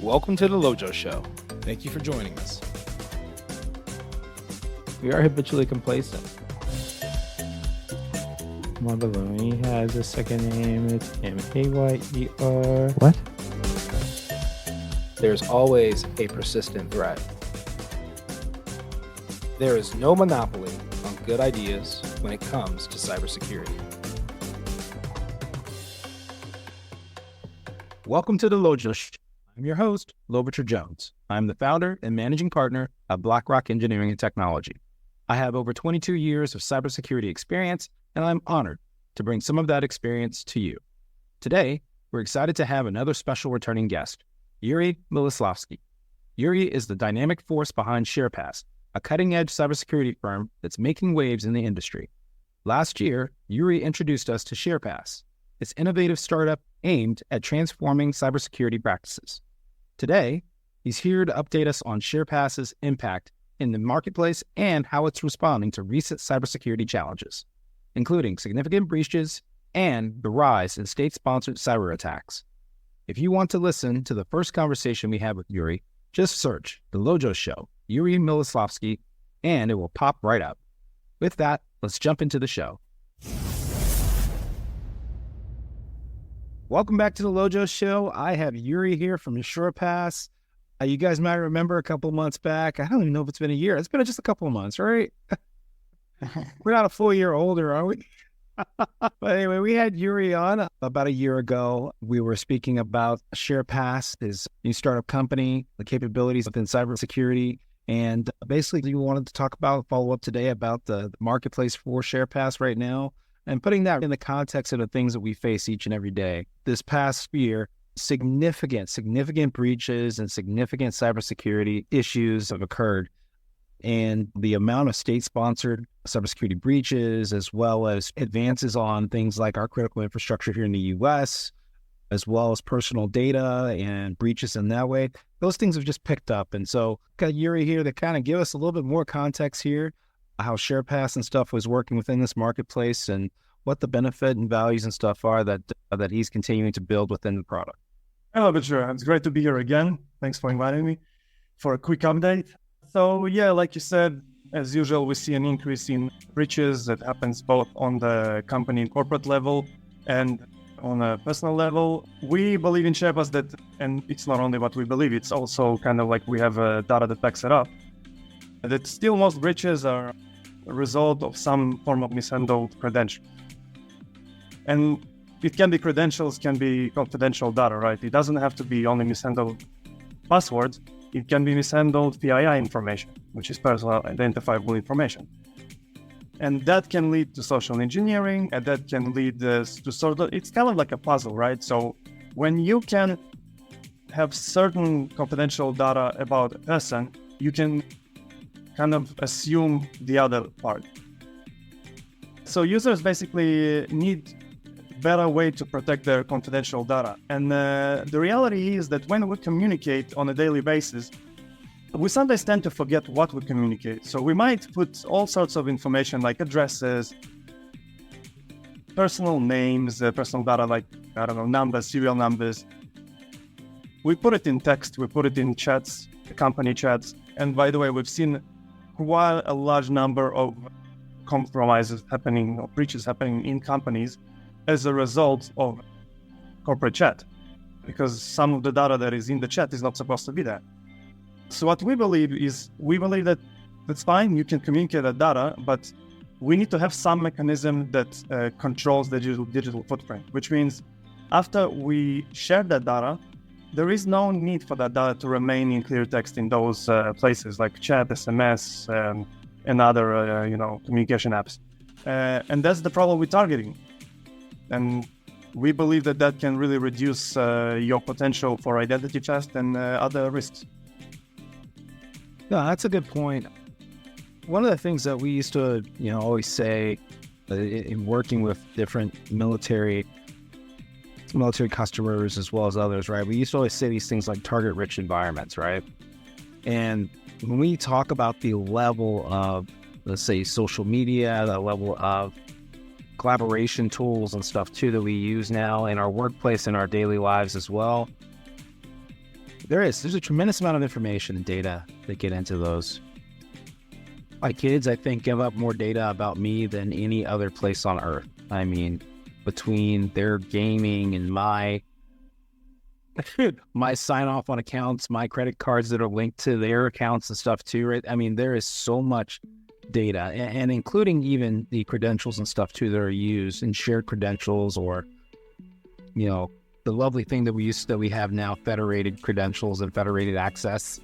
Welcome to the LoJo Show. Thank you for joining us. We are habitually complacent. Marbaloni has a second name. It's M-A-Y-E-R. What? There's always a persistent threat. There is no monopoly on good ideas when it comes to cybersecurity. Welcome to the LoJo Show. I'm your host, LoJo Jones. I'm the founder and managing partner of BlackRock Engineering and Technology. I have over 22 years of cybersecurity experience, and I'm honored to bring some of that experience to you. Today, we're excited to have another special returning guest, Yuri Miloslavsky. Yuri is the dynamic force behind SharePass, a cutting-edge cybersecurity firm that's making waves in the industry. Last year, Yuri introduced us to SharePass, its innovative startup aimed at transforming cybersecurity practices. Today, he's here to update us on SharePass's impact in the marketplace and how it's responding to recent cybersecurity challenges, including significant breaches and the rise in state-sponsored cyber attacks. If you want to listen to the first conversation we had with Yuri, just search the LoJo Show, Yuri Miloslavsky, and it will pop right up. With that, let's jump into the show. Welcome back to the LoJo Show. I have Yuri here from SharePass. You guys might remember a couple of months back. I don't even know if it's been a year. It's been just a couple of months, right? We're not a full year older, are we? But anyway, we had Yuri on about a year ago. We were speaking about SharePass, his new startup company, the capabilities within cybersecurity. And basically, we wanted to follow up today about the marketplace for SharePass right now, and putting that in the context of the things that we face each and every day. This past year, significant breaches and significant cybersecurity issues have occurred. And the amount of state-sponsored cybersecurity breaches, as well as advances on things like our critical infrastructure here in the U.S., as well as personal data and breaches in that way, those things have just picked up. And so got Yuri here to kind of give us a little bit more context here, how SharePass and stuff was working within this marketplace and what the benefit and values and stuff are that he's continuing to build within the product. Hello, Butcher. It's great to be here again. Thanks for inviting me for a quick update. So yeah, like you said, as usual, we see an increase in breaches that happens both on the company and corporate level and on a personal level. We believe in SharePass that, and it's not only what we believe, it's also kind of like we have data that backs it up, that still most breaches are a result of some form of mishandled credentials. And it can be credentials, can be confidential data, right? It doesn't have to be only mishandled passwords. It can be mishandled PII information, which is personal identifiable information. And that can lead to social engineering, and that can lead to sort of, it's kind of like a puzzle, right? So when you can have certain confidential data about a person, you can kind of assume the other part. So users basically need better way to protect their confidential data. And the reality is that when we communicate on a daily basis, we sometimes tend to forget what we communicate. So we might put all sorts of information like addresses, personal names, personal data like, numbers, serial numbers. We put it in text, we put it in chats, company chats. And by the way, we've seen quite a large number of compromises happening or breaches happening in companies as a result of corporate chat, because some of the data that is in the chat is not supposed to be there. So what we believe that that's fine, you can communicate that data, but we need to have some mechanism that controls the digital footprint, which means after we share that data, there is no need for that data to remain in clear text in those places like chat, SMS, and other communication apps. And that's the problem with targeting. And we believe that can really reduce your potential for identity theft and other risks. No, that's a good point. One of the things that we used to, always say in working with different military customers as well as others, right? We used to always say these things like target-rich environments, right? And when we talk about the level of, let's say, social media, the level of collaboration tools and stuff too that we use now in our workplace and our daily lives as well, There's a tremendous amount of information and data that get into those. My kids, I think, give up more data about me than any other place on earth. I mean, between their gaming and my sign off on accounts, my credit cards that are linked to their accounts and stuff too, right? I mean, there is so much data, and including even the credentials and stuff too that are used, and shared credentials, or, you know, the lovely thing that we have now, federated credentials and federated access.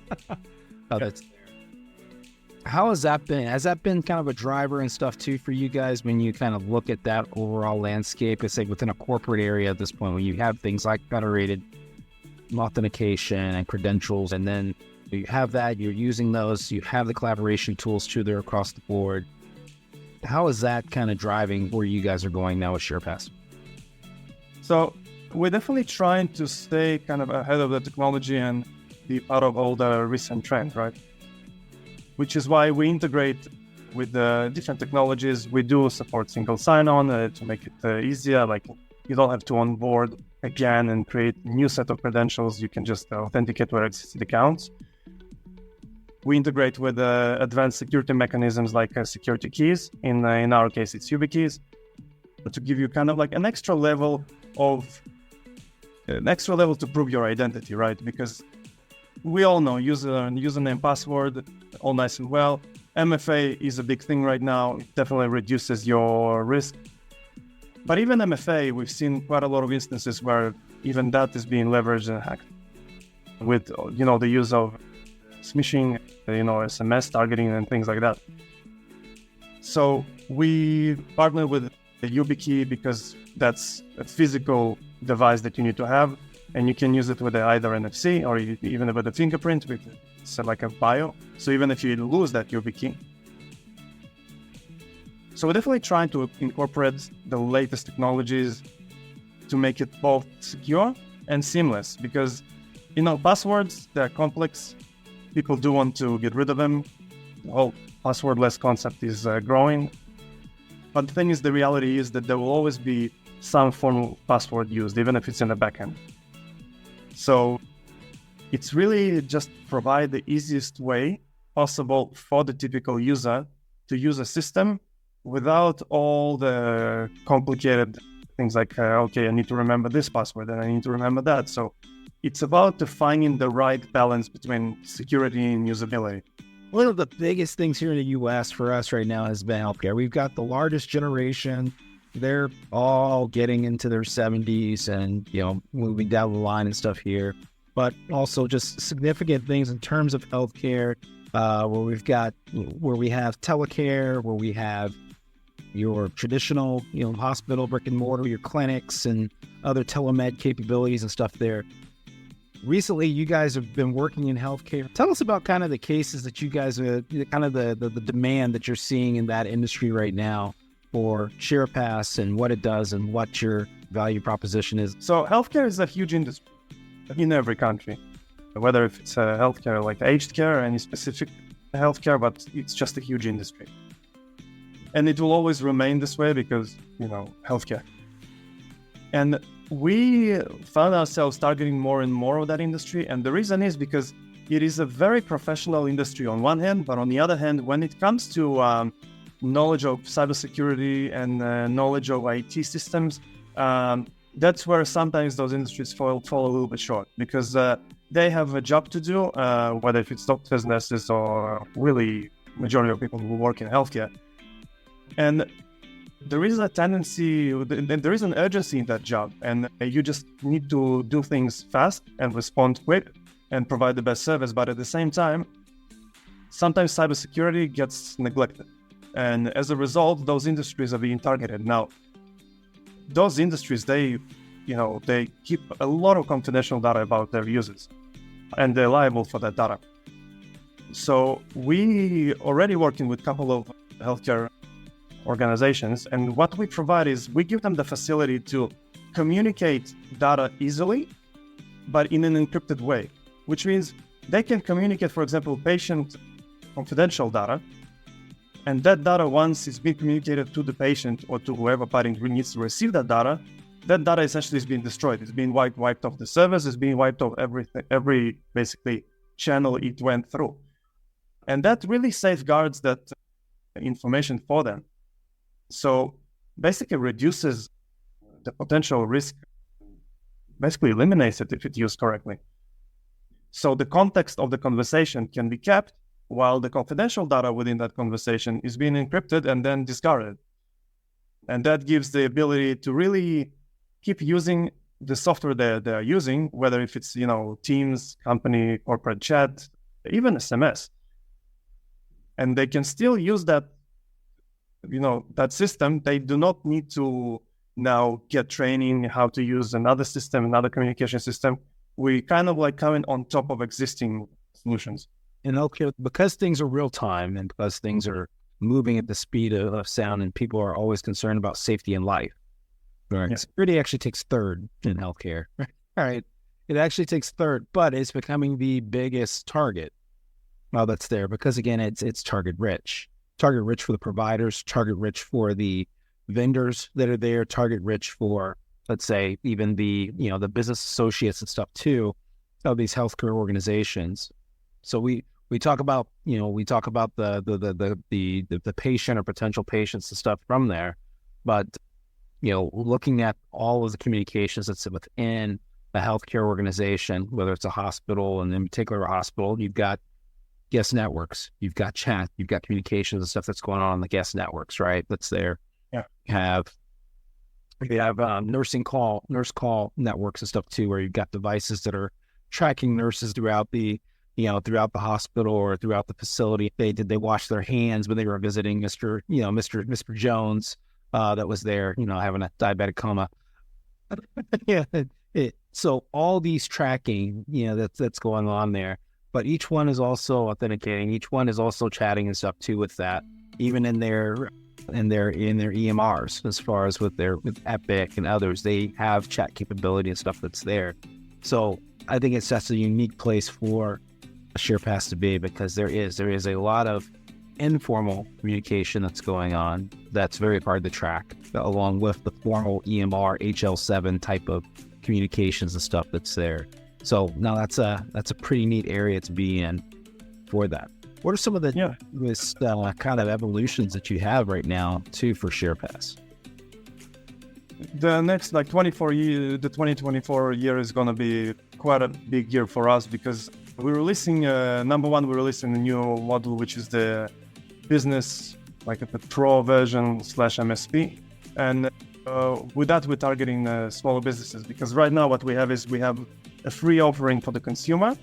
How has that been? Has that been kind of a driver and stuff too for you guys when you kind of look at that overall landscape, let's say within a corporate area at this point, when you have things like federated authentication and credentials, and then you have that, you're using those, you have the collaboration tools too there across the board. How is that kind of driving where you guys are going now with SharePass? So we're definitely trying to stay kind of ahead of the technology and be part of all the recent trends, right? Which is why we integrate with the different technologies. We do support single sign-on to make it easier. Like, you don't have to onboard again and create a new set of credentials. You can just authenticate with existing accounts. We integrate with advanced security mechanisms like security keys. In our case, it's YubiKeys, to give you kind of like an extra level to prove your identity, right? Because we all know username, password, all nice and well. MFA is a big thing right now. It definitely reduces your risk. But even MFA, we've seen quite a lot of instances where even that is being leveraged and hacked with, the use of smishing, SMS targeting and things like that. So we partner with the YubiKey because that's a physical device that you need to have, and you can use it with either NFC or even with a fingerprint with like a bio. So even if you lose that YubiKey. So we're definitely trying to incorporate the latest technologies to make it both secure and seamless, because, passwords, they're complex. People do want to get rid of them. The whole passwordless concept is growing. But the thing is, the reality is that there will always be some form of password used, even if it's in the backend. So it's really just provide the easiest way possible for the typical user to use a system without all the complicated things like, I need to remember this password and I need to remember that. So it's about finding the right balance between security and usability. One of the biggest things here in the U.S. for us right now has been healthcare. We've got the largest generation. They're all getting into their 70s and, moving down the line and stuff here. But also just significant things in terms of healthcare, where we have telecare, where we have your traditional, hospital, brick and mortar, your clinics and other telemed capabilities and stuff there. Recently, you guys have been working in healthcare. Tell us about kind of the cases that you guys are, kind of the demand that you're seeing in that industry right now for SharePass and what it does and what your value proposition is. So healthcare is a huge industry in every country, whether if it's healthcare like aged care or any specific healthcare, but it's just a huge industry. And it will always remain this way because, healthcare. And we found ourselves targeting more and more of that industry. And the reason is because it is a very professional industry on one hand, but on the other hand, when it comes to knowledge of cybersecurity and knowledge of IT systems, that's where sometimes those industries fall a little bit short, because they have a job to do, whether if it's doctors, nurses, or really majority of people who work in healthcare. And there is a tendency, there is an urgency in that job, and you just need to do things fast and respond quick and provide the best service. But at the same time, sometimes cybersecurity gets neglected. And as a result, those industries are being targeted. Now, those industries, they keep a lot of confidential data about their users, and they're liable for that data. So we already working with a couple of healthcare organizations, and what we provide is we give them the facility to communicate data easily, but in an encrypted way, which means they can communicate, for example, patient confidential data, and that data, once it's been communicated to the patient or to whoever party needs to receive that data, that data essentially is being destroyed. It's being wiped off the servers. It's being wiped off every basically channel it went through. And that really safeguards that information for them. So basically reduces the potential risk, basically eliminates it if it's used correctly. So the context of the conversation can be kept while the confidential data within that conversation is being encrypted and then discarded. And that gives the ability to really keep using the software they're using, whether if it's, Teams, company, corporate chat, even SMS. And they can still use that, that system. They do not need to now get training how to use another system, another communication system. We kind of like coming on top of existing solutions. And okay, because things are real time and because things are moving at the speed of sound and people are always concerned about safety and life, right? Yeah. Security actually takes third in healthcare. All right. It actually takes third, but it's becoming the biggest target. Well, that's there because again, it's target rich for the providers, target rich for the vendors that are there, target rich for, let's say, even the business associates and stuff too, of these healthcare organizations. So we talk about, the patient or potential patients and stuff from there, but, looking at all of the communications that's within a healthcare organization, whether it's a hospital, and in particular a hospital, you've got guest networks, you've got chat, you've got communications and stuff that's going on the guest networks, right? That's there. Yeah. You have nurse call networks and stuff too, where you've got devices that are tracking nurses throughout the hospital or throughout the facility. They wash their hands when they were visiting Mr. Jones that was there, having a diabetic coma. Yeah. So all these tracking, that's going on there, but each one is also authenticating. Each one is also chatting and stuff too with that, even in their EMRs, as far as with Epic and others, they have chat capability and stuff that's there. So I think it's just a unique place for a SharePass to be, because there is a lot of informal communication that's going on that's very hard to track, along with the formal EMR HL7 type of communications and stuff that's there. So now that's a pretty neat area to be in for that. What are some of the kind of evolutions that you have right now too for SharePass? The next 2024 year is going to be quite a big year for us, because we're releasing number one, we're releasing a new model, which is the business, like the pro version / MSP. And with that, we're targeting smaller businesses, because right now what we have is we have a free offering for the consumer.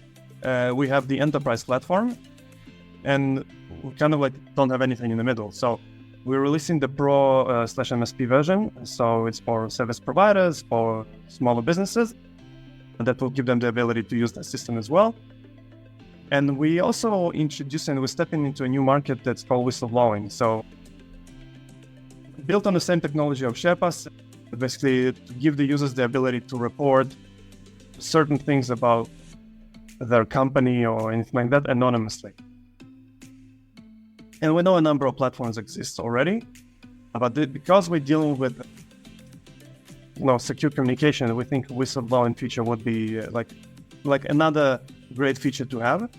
We have the enterprise platform, and we kind of don't have anything in the middle. So we're releasing the pro / MSP version. So it's for service providers, for smaller businesses, and that will give them the ability to use that system as well. And we also we're stepping into a new market that's called whistleblowing. So built on the same technology of SharePass, basically to give the users the ability to report certain things about their company or anything like that anonymously. And we know a number of platforms exist already, but because we're dealing with secure communication, we think whistleblowing feature would be like another great feature to have.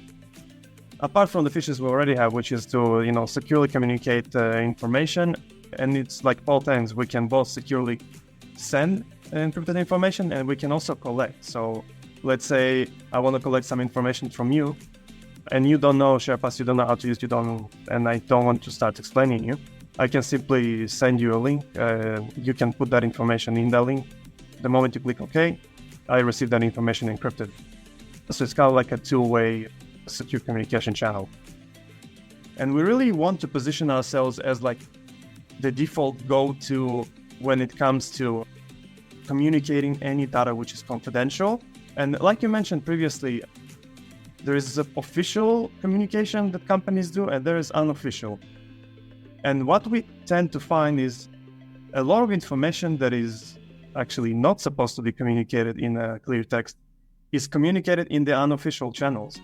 Apart from the features we already have, which is to securely communicate information, and it's like both ends. We can both securely send encrypted information, and we can also collect. So let's say I want to collect some information from you, and you don't know SharePass, you don't know how to use it, and I don't want to start explaining you. I can simply send you a link. You can put that information in the link. The moment you click OK, I receive that information encrypted. So it's kind of like a two-way secure communication channel. And we really want to position ourselves as like the default go-to when it comes to communicating any data which is confidential. And like you mentioned previously, there is official communication that companies do, and there is unofficial. And what we tend to find is a lot of information that is actually not supposed to be communicated in a clear text is communicated in the unofficial channels.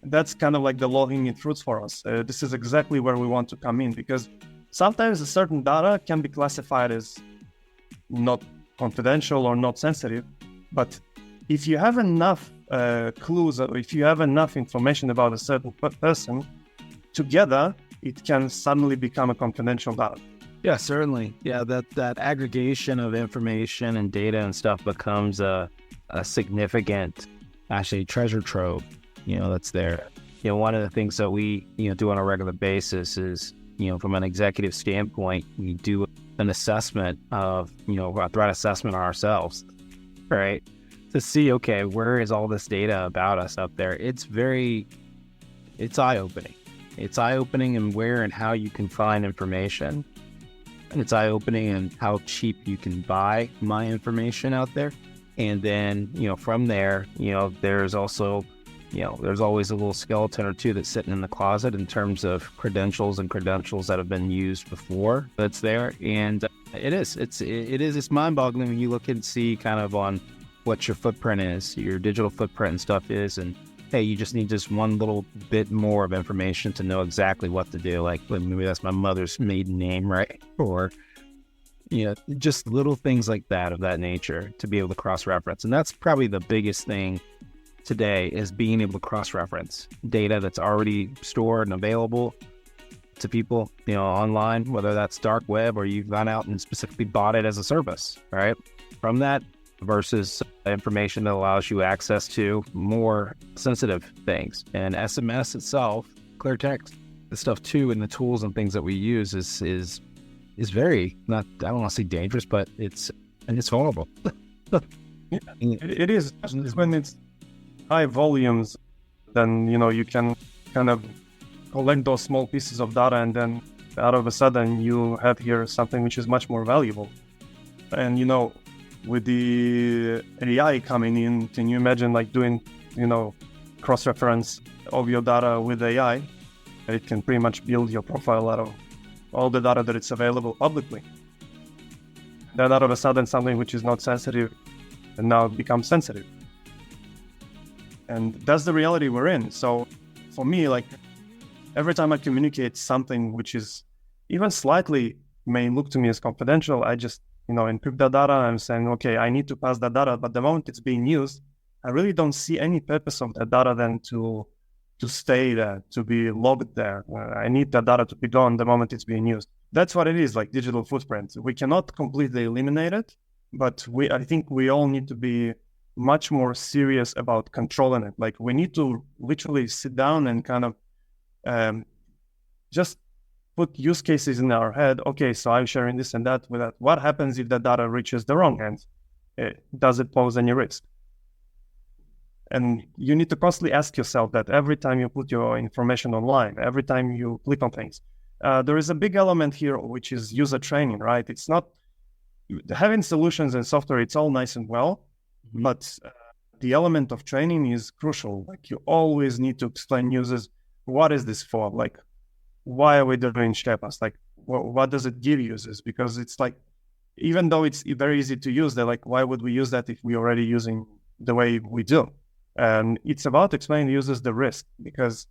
That's kind of like the low-hanging fruits for us. This is exactly where we want to come in, because sometimes a certain data can be classified as not confidential or not sensitive. But if you have enough clues, or if you have enough information about a certain person, together, it can suddenly become a confidential data. Yeah, certainly. Yeah, that aggregation of information and data and stuff becomes a significant, actually, treasure trove, that's there. One of the things that we, do on a regular basis is, from an executive standpoint, we do an assessment of, a threat assessment ourselves, right? To see, okay, where is all this data about us up there? It's eye-opening. It's eye-opening in where and how you can find information. And it's eye-opening in how cheap you can buy my information out there. And then, from there, there's also, there's always a little skeleton or two that's sitting in the closet in terms of credentials that have been used before that's there. And it's mind-boggling when you look and see kind of on what your footprint is, your digital footprint and stuff is. And hey, you just need just one little bit more of information to know exactly what to do. Like maybe that's my mother's maiden name, right? Or, just little things like that of that nature to be able to cross-reference. And that's probably the biggest thing today, is being able to cross-reference data that's already stored and available to people, online, whether that's dark web or you've gone out and specifically bought it as a service, right? From that versus information that allows you access to more sensitive things. And SMS itself, clear text, the stuff too, and the tools and things that we use is very, not, I don't want to say dangerous, but it's vulnerable. It is. When it's high volumes, then, you can kind of collect those small pieces of data, and then out of a sudden you have here something which is much more valuable. And, with the AI coming in, can you imagine like doing, cross-reference of your data with AI? It can pretty much build your profile out of all the data that it's available publicly. Then out of a sudden, something which is not sensitive and now becomes sensitive. And that's the reality we're in. So for me, like every time I communicate something which is even slightly may look to me as confidential, I just, encrypt that data. I'm saying, okay, I need to pass that data. But the moment it's being used, I really don't see any purpose of that data than to stay there, to be logged there. I need that data to be gone the moment it's being used. That's what it is, like digital footprint. We cannot completely eliminate it, but I think we all need to be much more serious about controlling it. Like we need to literally sit down and kind of just put use cases in our head. Okay, so I'm sharing this and that with that. What happens if that data reaches the wrong hands? Does it pose any risk? And you need to constantly ask yourself that every time you put your information online, every time you click on things. There is a big element here, which is user training, right? It's not having solutions and software, it's all nice and well, but the element of training is crucial. Like you always need to explain users, what is this for? Like, why are we doing SharePass? Like, what does it give users? Because it's like, even though it's very easy to use, they're like, why would we use that if we're already using the way we do? And it's about explaining to users the risk, because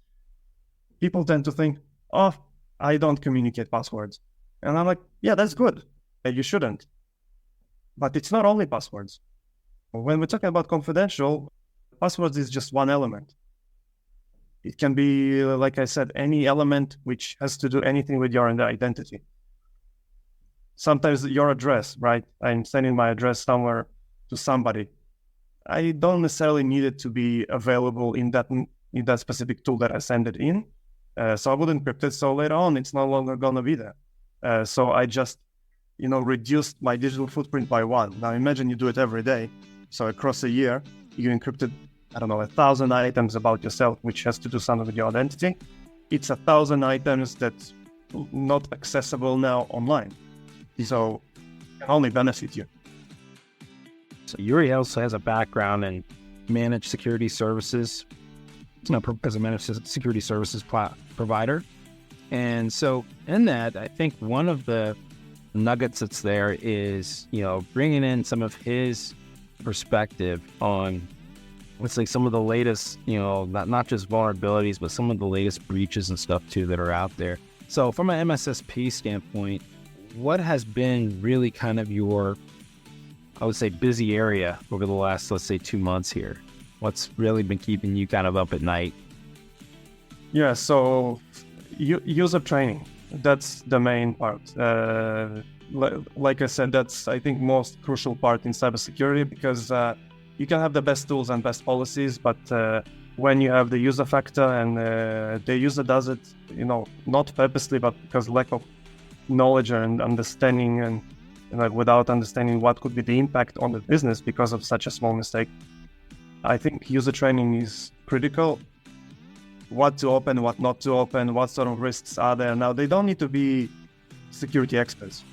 people tend to think, oh, I don't communicate passwords. And I'm like, yeah, that's good. You shouldn't. But it's not only passwords. When we're talking about confidential, passwords is just one element. It can be, like I said, any element which has to do anything with your identity. Sometimes your address, right? I'm sending my address somewhere to somebody. I don't necessarily need it to be available in that specific tool that I send it in. So I would encrypt it. So later on, it's no longer going to be there. So I just, reduced my digital footprint by 1. Now imagine you do it every day. So across a year, you encrypted, 1,000 items about yourself, which has to do something with your identity. It's 1,000 items that's not accessible now online. So it can only benefit you. So Yuri also has a background in managed security services, as a managed security services provider. And so in that, I think one of the nuggets that's there is, bringing in some of his perspective on, let's say, some of the latest, not just vulnerabilities, but some of the latest breaches and stuff too that are out there. So from an MSSP standpoint, what has been really kind of your I would say, busy area over the last, let's say, 2 months here? What's really been keeping you kind of up at night? Yeah, so user training, that's the main part. Like I said, that's, I think, most crucial part in cybersecurity, because you can have the best tools and best policies, but when you have the user factor and the user does it, not purposely, but because lack of knowledge and understanding, and without understanding what could be the impact on the business because of such a small mistake, I think user training is critical. What to open, what not to open, what sort of risks are there. Now, they don't need to be security experts,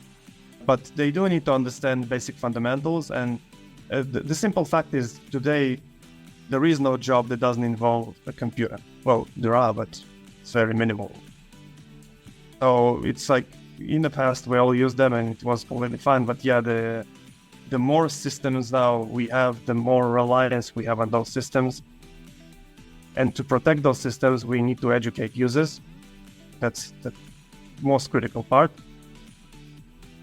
but they do need to understand basic fundamentals. And the simple fact is, today, there is no job that doesn't involve a computer. Well, there are, but it's very minimal. So it's like, in the past, we all used them and it was completely fine. But yeah, the more systems now we have, the more reliance we have on those systems. And to protect those systems, we need to educate users. That's the most critical part.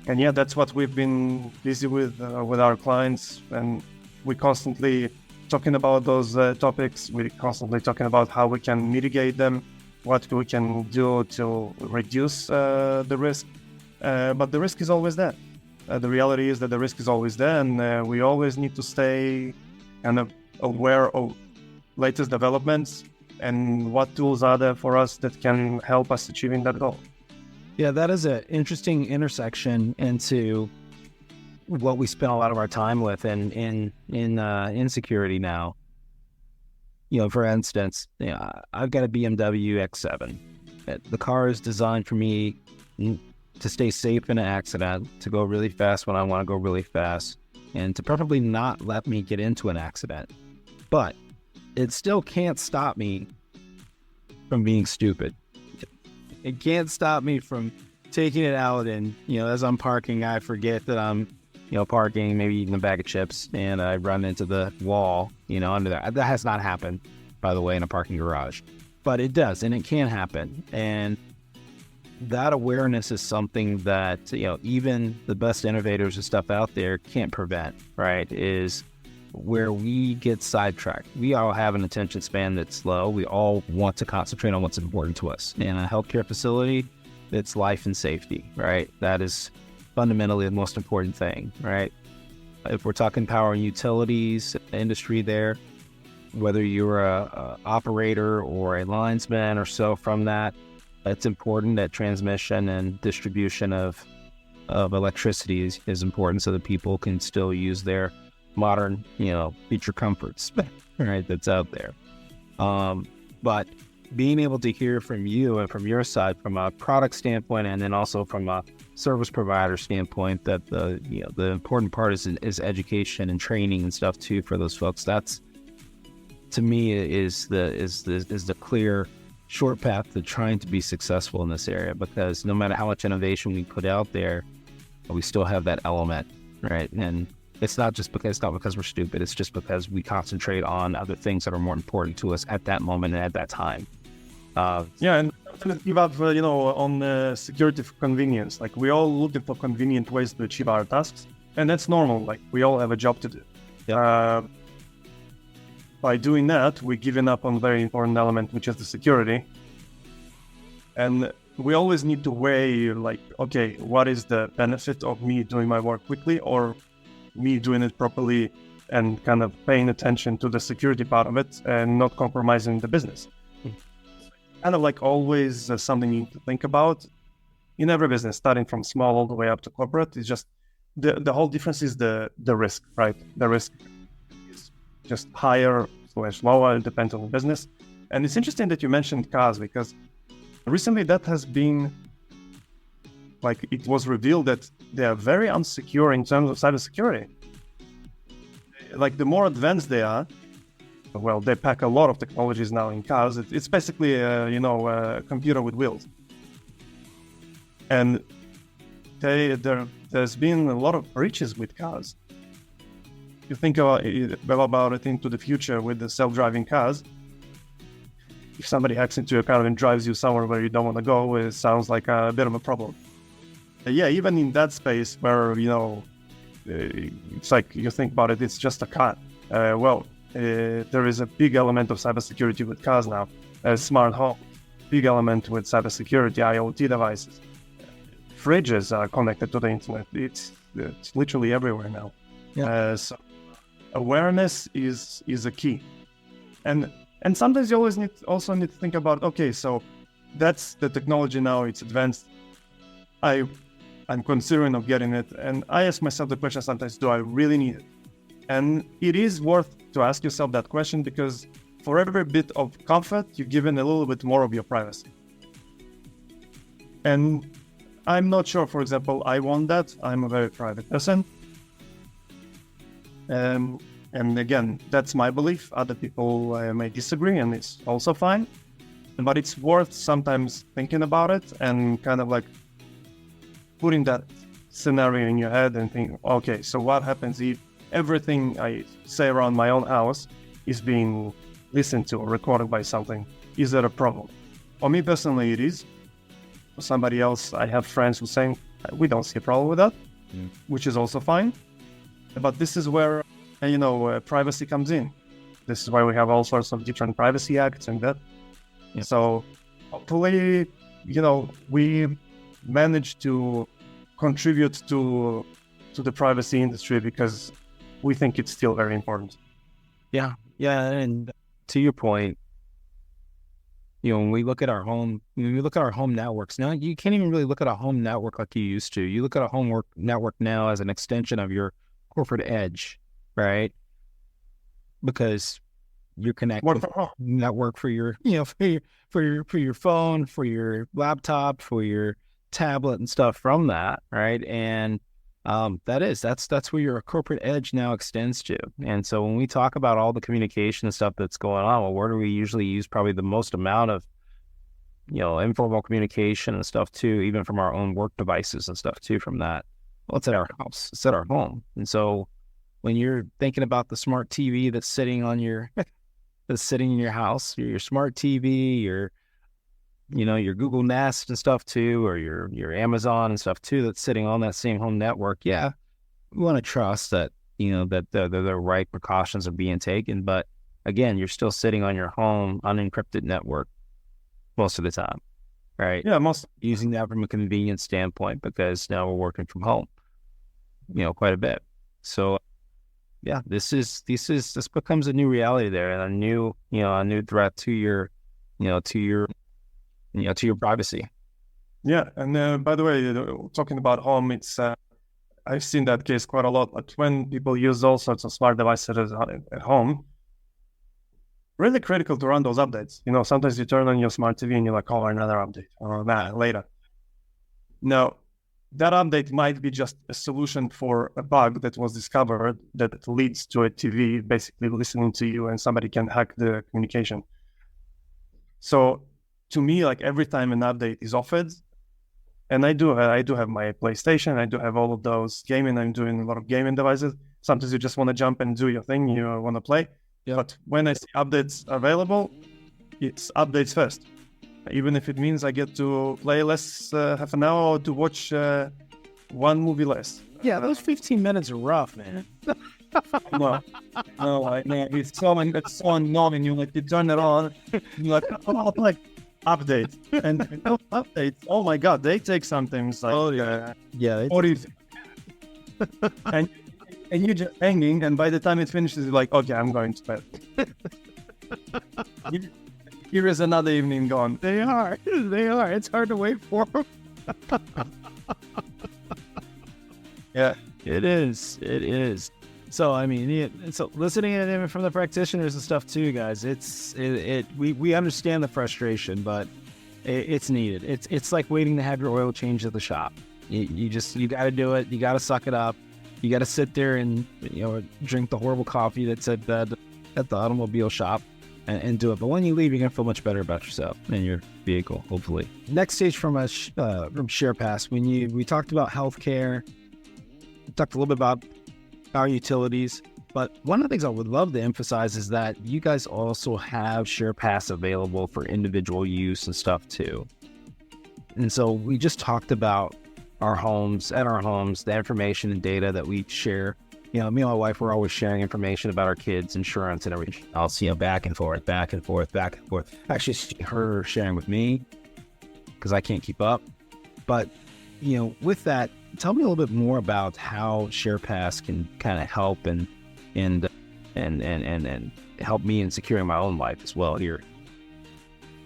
And yeah, that's what we've been busy with our clients. And we constantly talking about those topics. We're constantly talking about how we can mitigate them, what we can do to reduce the risk. But the risk is always there. The reality is that the risk is always there, and we always need to stay kind of aware of latest developments and what tools are there for us that can help us achieving that goal. Yeah, that is an interesting intersection into what we spend a lot of our time with in security now. For instance, I've got a BMW X7. The car is designed for me to stay safe in an accident, to go really fast when I want to go really fast, and to preferably not let me get into an accident. But it still can't stop me from being stupid. It can't stop me from taking it out and, as I'm parking, I forget that I'm, parking, maybe eating a bag of chips, and I run into the wall, under that. That has not happened, by the way, in a parking garage. But it does, and it can happen. And that awareness is something that, even the best innovators and stuff out there can't prevent, right? Is where we get sidetracked. We all have an attention span that's low. We all want to concentrate on what's important to us. In a healthcare facility, it's life and safety, right? That is fundamentally the most important thing, right? If we're talking power and utilities industry there, whether you're a operator or a linesman or so from that, it's important that transmission and distribution of electricity is important so that people can still use their modern, feature comforts, right, that's out there. But being able to hear from you and from your side, from a product standpoint, and then also from a service provider standpoint, that the important part is education and training and stuff too for those folks. That's, to me, is the clear short path to trying to be successful in this area, because no matter how much innovation we put out there, we still have that element, right? And it's not because we're stupid. It's just because we concentrate on other things that are more important to us at that moment and at that time. And give up, on security for convenience. Like, we all looking for convenient ways to achieve our tasks, and that's normal. Like, we all have a job to do. Yeah. By doing that, we're giving up on a very important element, which is the security. And we always need to weigh, like, okay, what is the benefit of me doing my work quickly, or me doing it properly and kind of paying attention to the security part of it and not compromising the business. Kind of like always something you need to think about in every business, starting from small all the way up to corporate. It's just the whole difference is the risk, right? The risk is just higher / lower, it depends on the business. And it's interesting that you mentioned cars, because recently that has been, like, it was revealed that they are very unsecure in terms of cybersecurity. Like, the more advanced they are, well, they pack a lot of technologies now in cars. It's basically a computer with wheels. And there's been a lot of breaches with cars. You think about it into the future with the self-driving cars. If somebody hacks into your car and drives you somewhere where you don't want to go, it sounds like a bit of a problem. Yeah, even in that space where, it's like you think about it, it's just a car. There is a big element of cybersecurity with cars now. Smart home, big element with cybersecurity, IoT devices. Fridges are connected to the internet. It's literally everywhere now. Yeah. So awareness is a key. And sometimes you always need to think about, okay, so that's the technology now, it's advanced. I'm considering of getting it. And I ask myself the question sometimes, do I really need it? And it is worth to ask yourself that question, because for every bit of comfort, you're given a little bit more of your privacy. And I'm not sure, for example, I want that. I'm a very private person. And again, that's my belief. Other people may disagree, and it's also fine. But it's worth sometimes thinking about it and kind of like putting that scenario in your head and think, okay, so what happens if everything I say around my own house is being listened to or recorded by something? Is that a problem? For me personally, it is. For somebody else, I have friends who are saying, we don't see a problem with that, which is also fine. But this is where, privacy comes in. This is why we have all sorts of different privacy acts and that. Yeah. So hopefully, we manage to contribute to the privacy industry, because we think it's still very important. Yeah. And to your point, when we look at our home networks now, you can't even really look at a home network like you used to. You look at a home network now as an extension of your corporate edge, right? Because you connect with network for your, for your phone, for your laptop, for your tablet and stuff from that, right? And that's where your corporate edge now extends to. And so when we talk about all the communication and stuff that's going on, well, where do we usually use probably the most amount of, informal communication and stuff too, even from our own work devices and stuff too from that? Well, it's at our house, it's at our home. And so when you're thinking about the smart TV that's sitting in your house, your smart TV, your Google Nest and stuff too, or your Amazon and stuff too, that's sitting on that same home network. Yeah, we want to trust that, that the right precautions are being taken. But again, you're still sitting on your home unencrypted network most of the time, right? Yeah, using that from a convenience standpoint, because now we're working from home, quite a bit. So yeah, this becomes a new reality there, and a new threat to your privacy. Yeah, and by the way, talking about home, it's I've seen that case quite a lot. But when people use all sorts of smart devices at home, really critical to run those updates. Sometimes you turn on your smart TV and you're like, oh, another update, or later. Now, that update might be just a solution for a bug that was discovered that leads to a TV basically listening to you, and somebody can hack the communication. So to me, like every time an update is offered, and I do have my PlayStation, I do have all of those gaming, I'm doing a lot of gaming devices. Sometimes you just want to jump and do your thing, you want to play. Yeah. But when I see updates available, it's updates first. Even if it means I get to play less, half an hour, or to watch one movie less. Yeah, those 15 minutes are rough, man. No, it's so annoying. You turn it on, you're like, update. And those updates, oh my God, they take sometimes like, yeah. and you're just hanging, and by the time it finishes, you're like, okay, I'm going to bed. Here is another evening gone. They are. It's hard to wait for them. Yeah, it is. So I mean, so listening to it from the practitioners and stuff too, guys. We understand the frustration, but it's needed. It's like waiting to have your oil changed at the shop. You got to do it. You got to suck it up. You got to sit there and drink the horrible coffee that's at the automobile shop. And do it. But when you leave, you're going to feel much better about yourself and your vehicle, hopefully. Next stage from SharePass, we talked about healthcare, we talked a little bit about our utilities, but one of the things I would love to emphasize is that you guys also have SharePass available for individual use and stuff too. And so we just talked about our homes, the information and data that we share. Me and my wife, we're always sharing information about our kids, insurance and everything else, back and forth. Actually, her sharing with me because I can't keep up. But, with that, tell me a little bit more about how SharePass can kind of help and help me in securing my own life as well here.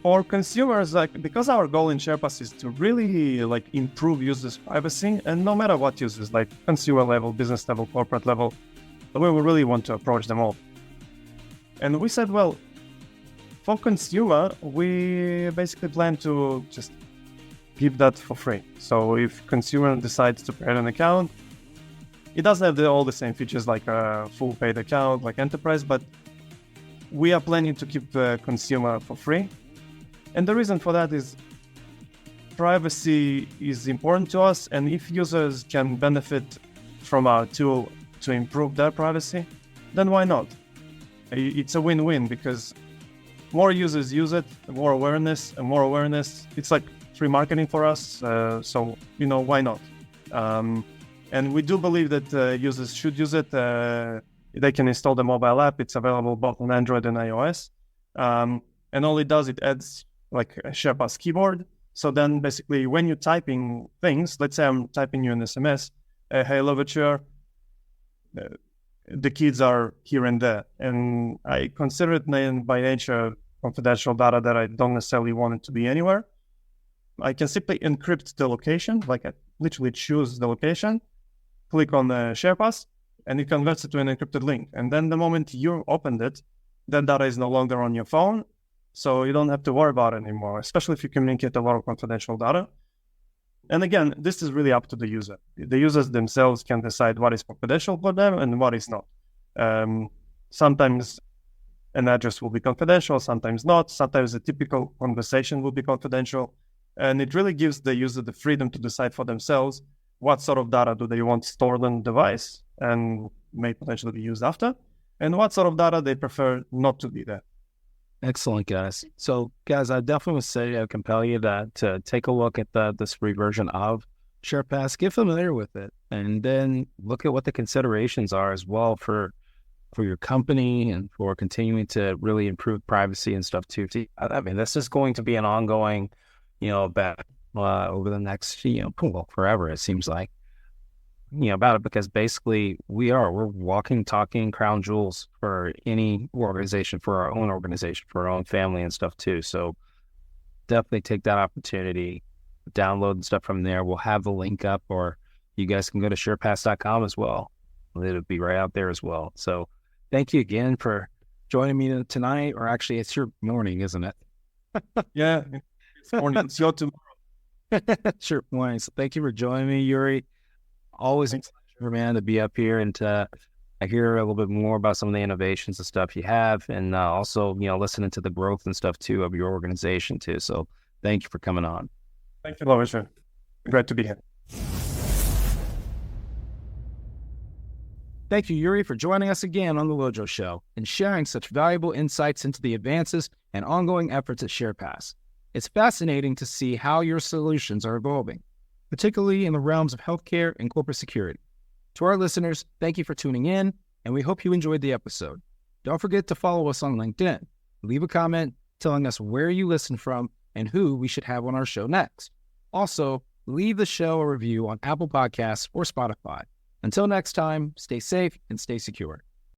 For consumers, because our goal in SharePass is to really improve users' privacy, and no matter what users, like consumer level, business level, corporate level, we really want to approach them all. And we said, well, for consumer, we basically plan to just give that for free. So if consumer decides to create an account, it doesn't have all the same features like a full paid account, like enterprise, but we are planning to keep the consumer for free. And the reason for that is privacy is important to us. And if users can benefit from our tool to improve their privacy, then why not? It's a win-win because more users use it, more awareness, it's like free marketing for us. So, why not? And we do believe that users should use it. They can install the mobile app. It's available both on Android and iOS. And all it does, it adds like a SharePass keyboard. So then basically when you're typing things, let's say I'm typing you an SMS, hey, LoJo, the kids are here and there. And I consider it by nature confidential data that I don't necessarily want it to be anywhere. I can simply encrypt the location, like I literally choose the location, click on the SharePass, and it converts it to an encrypted link. And then the moment you opened it, that data is no longer on your phone. So you don't have to worry about it anymore, especially if you communicate a lot of confidential data. And again, this is really up to the user. The users themselves can decide what is confidential for them and what is not. Sometimes an address will be confidential, sometimes not. Sometimes a typical conversation will be confidential. And it really gives the user the freedom to decide for themselves what sort of data do they want stored on the device and may potentially be used after, and what sort of data they prefer not to be there. Excellent, guys. So, guys, I definitely would say I compel you to take a look at this free version of SharePass, get familiar with it, and then look at what the considerations are as well for your company and for continuing to really improve privacy and stuff too. I mean, this is going to be an ongoing, bet over the next, forever, it seems like. About it, because basically we're walking, talking crown jewels for any organization, for our own family and stuff too. So definitely take that opportunity, download and stuff from there. We'll have the link up, or you guys can go to sharepass.com as well. It'll be right out there as well. So thank you again for joining me tonight, or actually it's your morning, isn't it? Yeah, it's morning. It's your tomorrow. Sure morning. So thank you for joining me, Yuri. Always a pleasure, man, to be up here and to hear a little bit more about some of the innovations and stuff you have, and also, listening to the growth and stuff too of your organization too. So thank you for coming on. Thank you, LoJo. Great to be here. Thank you, Yuri, for joining us again on the LoJo Show and sharing such valuable insights into the advances and ongoing efforts at SharePass. It's fascinating to see how your solutions are evolving, particularly in the realms of healthcare and corporate security. To our listeners, thank you for tuning in, and we hope you enjoyed the episode. Don't forget to follow us on LinkedIn. Leave a comment telling us where you listen from and who we should have on our show next. Also, leave the show a review on Apple Podcasts or Spotify. Until next time, stay safe and stay secure.